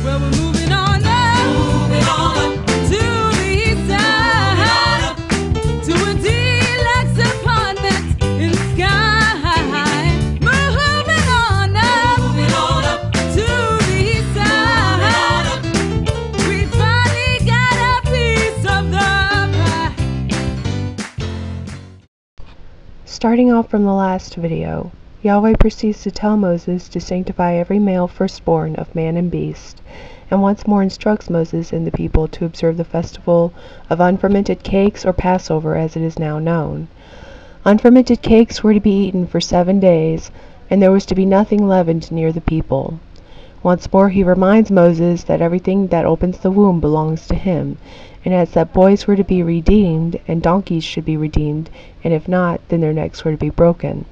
Well, we're moving on up to the east side, to a deluxe apartment in the sky. Moving on up to the east side. We finally got a piece of the pie. Starting off from the last video, Yahweh proceeds to tell Moses to sanctify every male firstborn of man and beast, and once more instructs Moses and the people to observe the festival of unfermented cakes, or Passover as it is now known. Unfermented cakes were to be eaten for 7 days, and there was to be nothing leavened near the people. Once more he reminds Moses that everything that opens the womb belongs to him, and adds that boys were to be redeemed, and donkeys should be redeemed, and if not, then their necks were to be broken.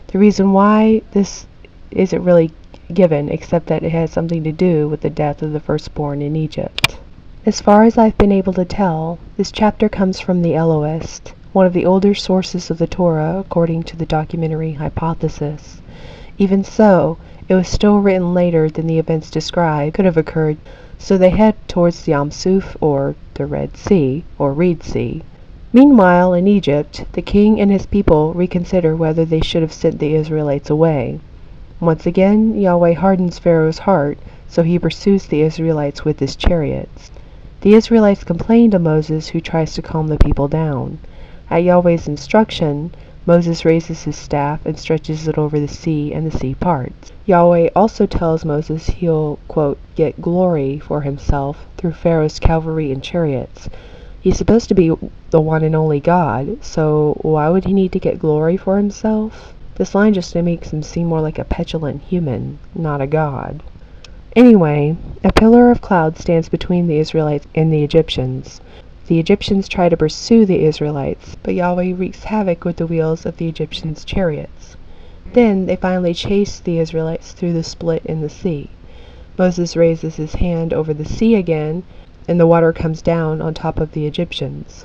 The reason why this isn't really given, except that it has something to do with the death of the firstborn in Egypt. As far as I've been able to tell, this chapter comes from the Elohist, one of the older sources of the Torah according to the documentary hypothesis. Even so, it was still written later than the events described could have occurred, so they head towards the Yam Suf, or the Red Sea, or Reed Sea. Meanwhile, in Egypt, the king and his people reconsider whether they should have sent the Israelites away. Once again, Yahweh hardens Pharaoh's heart, so he pursues the Israelites with his chariots. The Israelites complain to Moses, who tries to calm the people down. At Yahweh's instruction, Moses raises his staff and stretches it over the sea, and the sea parts. Yahweh also tells Moses he'll, quote, get glory for himself through Pharaoh's cavalry and chariots. He's supposed to be the one and only God, so why would he need to get glory for himself? This line just makes him seem more like a petulant human, not a god. Anyway, a pillar of cloud stands between the Israelites and the Egyptians. The Egyptians try to pursue the Israelites, but Yahweh wreaks havoc with the wheels of the Egyptians' chariots. Then they finally chase the Israelites through the split in the sea. Moses raises his hand over the sea again, and the water comes down on top of the Egyptians.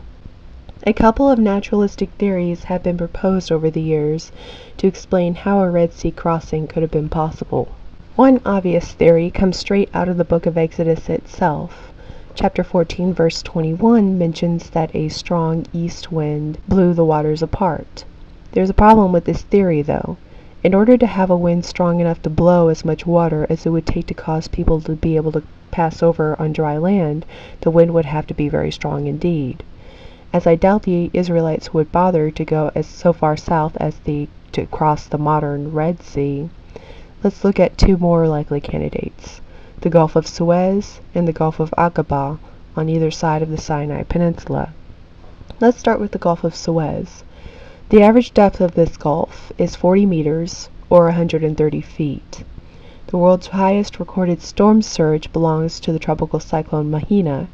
A couple of naturalistic theories have been proposed over the years to explain how a Red Sea crossing could have been possible. One obvious theory comes straight out of the book of Exodus itself. Chapter 14, verse 21 mentions that a strong east wind blew the waters apart. There's a problem with this theory, though. In order to have a wind strong enough to blow as much water as it would take to cause people to be able to pass over on dry land, the wind would have to be very strong indeed. As I doubt the Israelites would bother to go so far south as to cross the modern Red Sea, let's look at two more likely candidates, the Gulf of Suez and the Gulf of Aqaba on either side of the Sinai Peninsula. Let's start with the Gulf of Suez. The average depth of this gulf is 40 meters, or 130 feet. The world's highest recorded storm surge belongs to the tropical cyclone Mahina,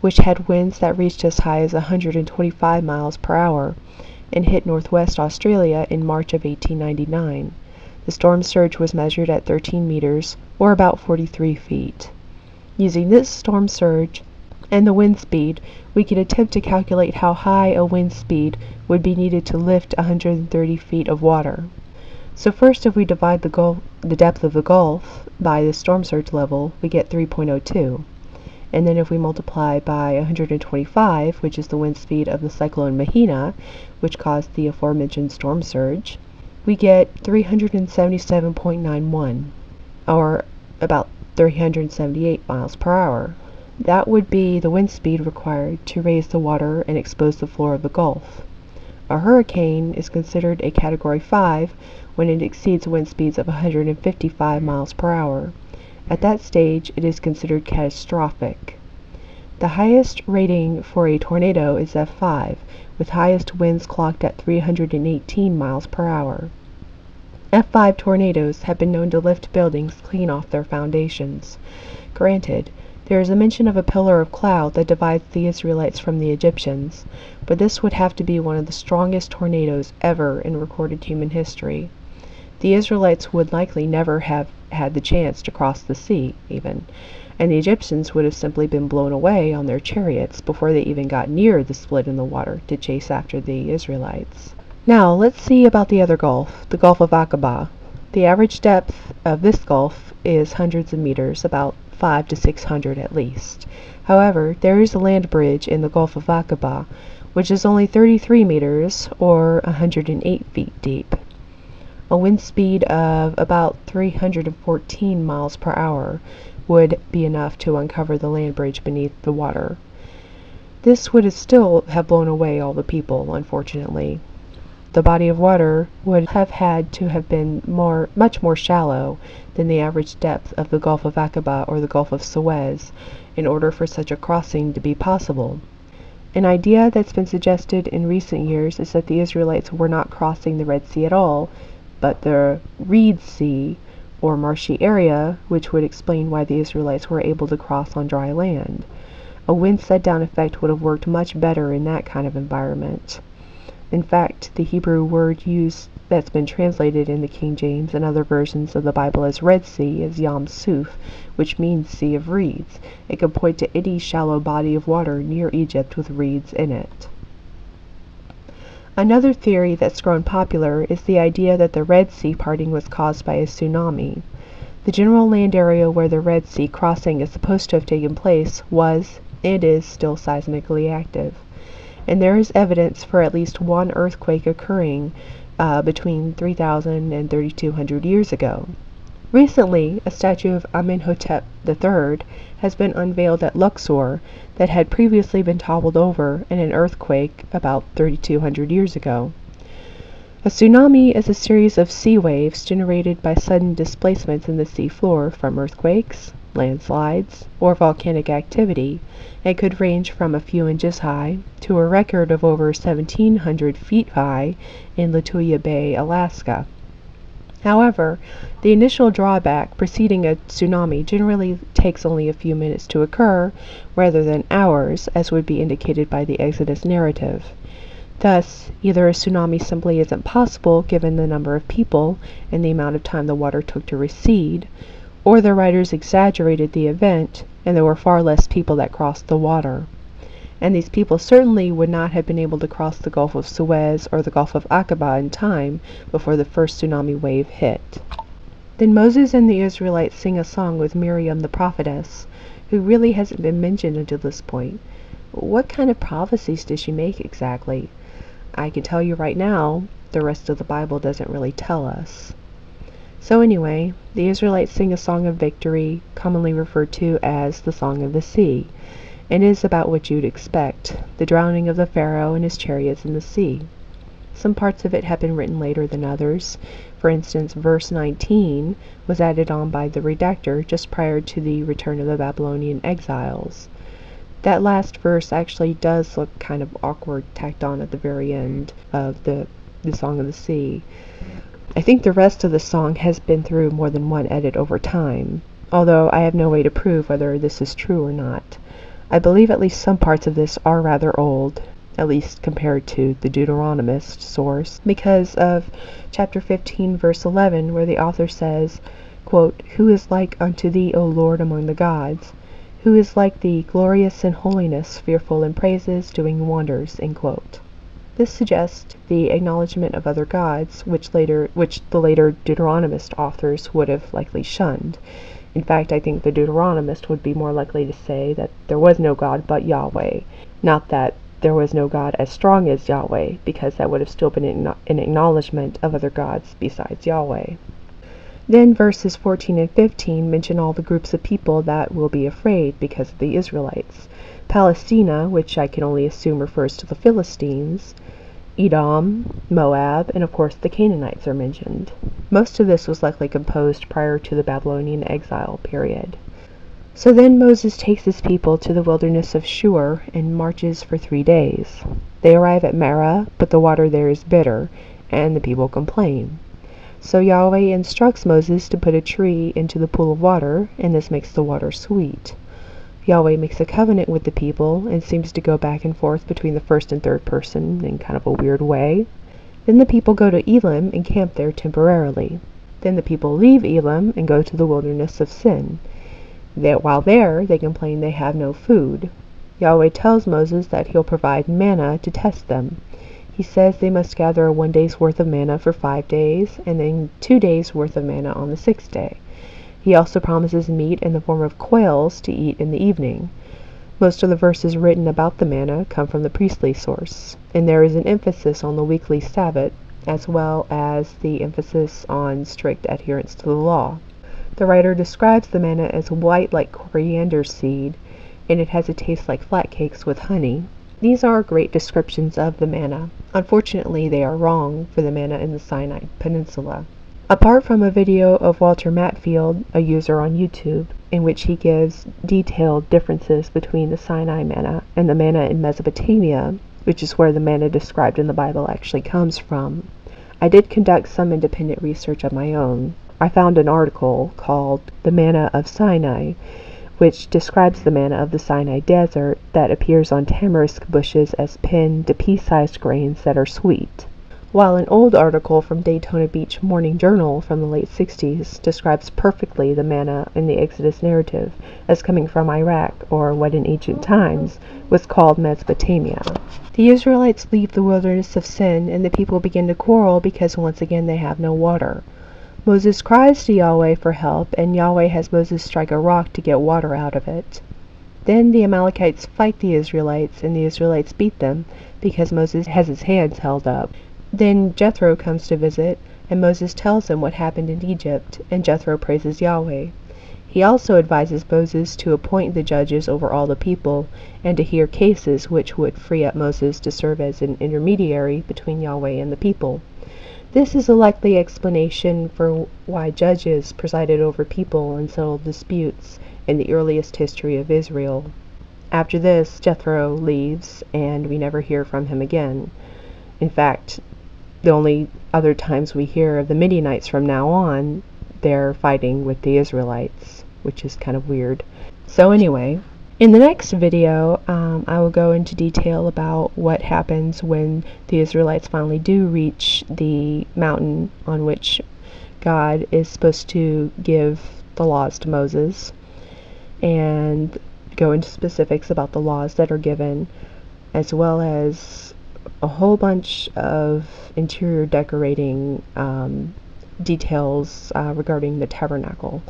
which had winds that reached as high as 125 miles per hour and hit northwest Australia in March of 1899. The storm surge was measured at 13 meters, or about 43 feet. Using this storm surge and the wind speed, we can attempt to calculate how high a wind speed would be needed to lift 130 feet of water. So first, if we divide the depth of the Gulf by the storm surge level, we get 3.02. And then if we multiply by 125, which is the wind speed of the cyclone Mahina, which caused the aforementioned storm surge, we get 377.91, or about 378 miles per hour. That would be the wind speed required to raise the water and expose the floor of the Gulf. A hurricane is considered a Category 5 when it exceeds wind speeds of 155 miles per hour. At that stage, it is considered catastrophic. The highest rating for a tornado is F5, with highest winds clocked at 318 miles per hour. F5 tornadoes have been known to lift buildings clean off their foundations. Granted, there is a mention of a pillar of cloud that divides the Israelites from the Egyptians, but this would have to be one of the strongest tornadoes ever in recorded human history. The Israelites would likely never have had the chance to cross the sea, even, and the Egyptians would have simply been blown away on their chariots before they even got near the split in the water to chase after the Israelites. Now, let's see about the other Gulf, the Gulf of Aqaba. The average depth of this Gulf is hundreds of meters, about 5 to 600 at least. However, there is a land bridge in the Gulf of Aqaba, which is only 33 meters or 108 feet deep. A wind speed of about 314 miles per hour would be enough to uncover the land bridge beneath the water. This would still have blown away all the people, unfortunately. The body of water would have had to have been much more shallow than the average depth of the Gulf of Aqaba or the Gulf of Suez in order for such a crossing to be possible. An idea that's been suggested in recent years is that the Israelites were not crossing the Red Sea at all, but the Reed Sea, or marshy area, which would explain why the Israelites were able to cross on dry land. A wind set-down effect would have worked much better in that kind of environment. In fact, the Hebrew word used that's been translated in the King James and other versions of the Bible as Red Sea is Yam Suf, which means Sea of Reeds. It could point to any shallow body of water near Egypt with reeds in it. Another theory that's grown popular is the idea that the Red Sea parting was caused by a tsunami. The general land area where the Red Sea crossing is supposed to have taken place was, and is, still seismically active. And there is evidence for at least one earthquake occurring between 3,000 and 3,200 years ago. Recently, a statue of Amenhotep III has been unveiled at Luxor that had previously been toppled over in an earthquake about 3,200 years ago. A tsunami is a series of sea waves generated by sudden displacements in the sea floor from earthquakes, landslides, or volcanic activity, and could range from a few inches high to a record of over 1,700 feet high in Lituya Bay, Alaska. However, the initial drawback preceding a tsunami generally takes only a few minutes to occur, rather than hours, as would be indicated by the Exodus narrative. Thus, either a tsunami simply isn't possible given the number of people and the amount of time the water took to recede, or the writers exaggerated the event and there were far less people that crossed the water. And these people certainly would not have been able to cross the Gulf of Suez or the Gulf of Aqaba in time before the first tsunami wave hit. Then Moses and the Israelites sing a song with Miriam the prophetess, who really hasn't been mentioned until this point. What kind of prophecies does she make exactly? I can tell you right now, the rest of the Bible doesn't really tell us. So anyway, the Israelites sing a song of victory, commonly referred to as the Song of the Sea, and is about what you'd expect, the drowning of the Pharaoh and his chariots in the sea. Some parts of it have been written later than others. For instance, verse 19 was added on by the redactor just prior to the return of the Babylonian exiles. That last verse actually does look kind of awkward, tacked on at the very end of the Song of the Sea. I think the rest of the song has been through more than one edit over time, although I have no way to prove whether this is true or not. I believe at least some parts of this are rather old, at least compared to the Deuteronomist source, because of chapter 15, verse 11, where the author says, quote, "Who is like unto thee, O Lord, among the gods? Who is like thee, glorious in holiness, fearful in praises, doing wonders?" End quote. This suggests the acknowledgement of other gods, which the later Deuteronomist authors would have likely shunned. In fact, I think the Deuteronomist would be more likely to say that there was no God but Yahweh, not that there was no God as strong as Yahweh, because that would have still been an acknowledgement of other gods besides Yahweh. Then verses 14 and 15 mention all the groups of people that will be afraid because of the Israelites. Palestina, which I can only assume refers to the Philistines, Edom, Moab, and of course the Canaanites are mentioned. Most of this was likely composed prior to the Babylonian exile period. So then Moses takes his people to the wilderness of Shur and marches for 3 days. They arrive at Marah, but the water there is bitter, and the people complain. So Yahweh instructs Moses to put a tree into the pool of water, and this makes the water sweet. Yahweh makes a covenant with the people and seems to go back and forth between the first and third person in kind of a weird way. Then the people go to Elim and camp there temporarily. Then the people leave Elim and go to the wilderness of Sin. While there, they complain they have no food. Yahweh tells Moses that he'll provide manna to test them. He says they must gather 1 day's worth of manna for 5 days, and then 2 days' worth of manna on the 6th day. He also promises meat in the form of quails to eat in the evening. Most of the verses written about the manna come from the priestly source, and there is an emphasis on the weekly Sabbath, as well as the emphasis on strict adherence to the law. The writer describes the manna as white like coriander seed, and it has a taste like flat cakes with honey. These are great descriptions of the manna. Unfortunately, they are wrong for the manna in the Sinai Peninsula. Apart from a video of Walter Matfield, a user on YouTube, in which he gives detailed differences between the Sinai manna and the manna in Mesopotamia, which is where the manna described in the Bible actually comes from, I did conduct some independent research of my own. I found an article called The Manna of Sinai, which describes the manna of the Sinai desert that appears on tamarisk bushes as pinned to pea-sized grains that are sweet. While an old article from Daytona Beach Morning Journal from the late 60s describes perfectly the manna in the Exodus narrative as coming from Iraq, or what in ancient times was called Mesopotamia. The Israelites leave the wilderness of sin, and the people begin to quarrel because once again they have no water. Moses cries to Yahweh for help, and Yahweh has Moses strike a rock to get water out of it. Then the Amalekites fight the Israelites, and the Israelites beat them because Moses has his hands held up. Then Jethro comes to visit, and Moses tells him what happened in Egypt, and Jethro praises Yahweh. He also advises Moses to appoint the judges over all the people, and to hear cases which would free up Moses to serve as an intermediary between Yahweh and the people. This is a likely explanation for why judges presided over people and settled disputes in the earliest history of Israel. After this, Jethro leaves, and we never hear from him again. In fact, the only other times we hear of the Midianites from now on, they're fighting with the Israelites, which is kind of weird. So anyway, in the next video, I will go into detail about what happens when the Israelites finally do reach the mountain on which God is supposed to give the laws to Moses, and go into specifics about the laws that are given, as well as a whole bunch of interior decorating details regarding the tabernacle.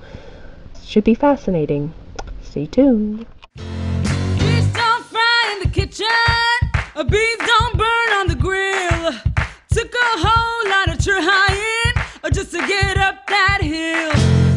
Should be fascinating. Stay tuned. Fish don't fry in the kitchen, beef don't burn on the grill. Took a whole lot of trying just to get up that hill.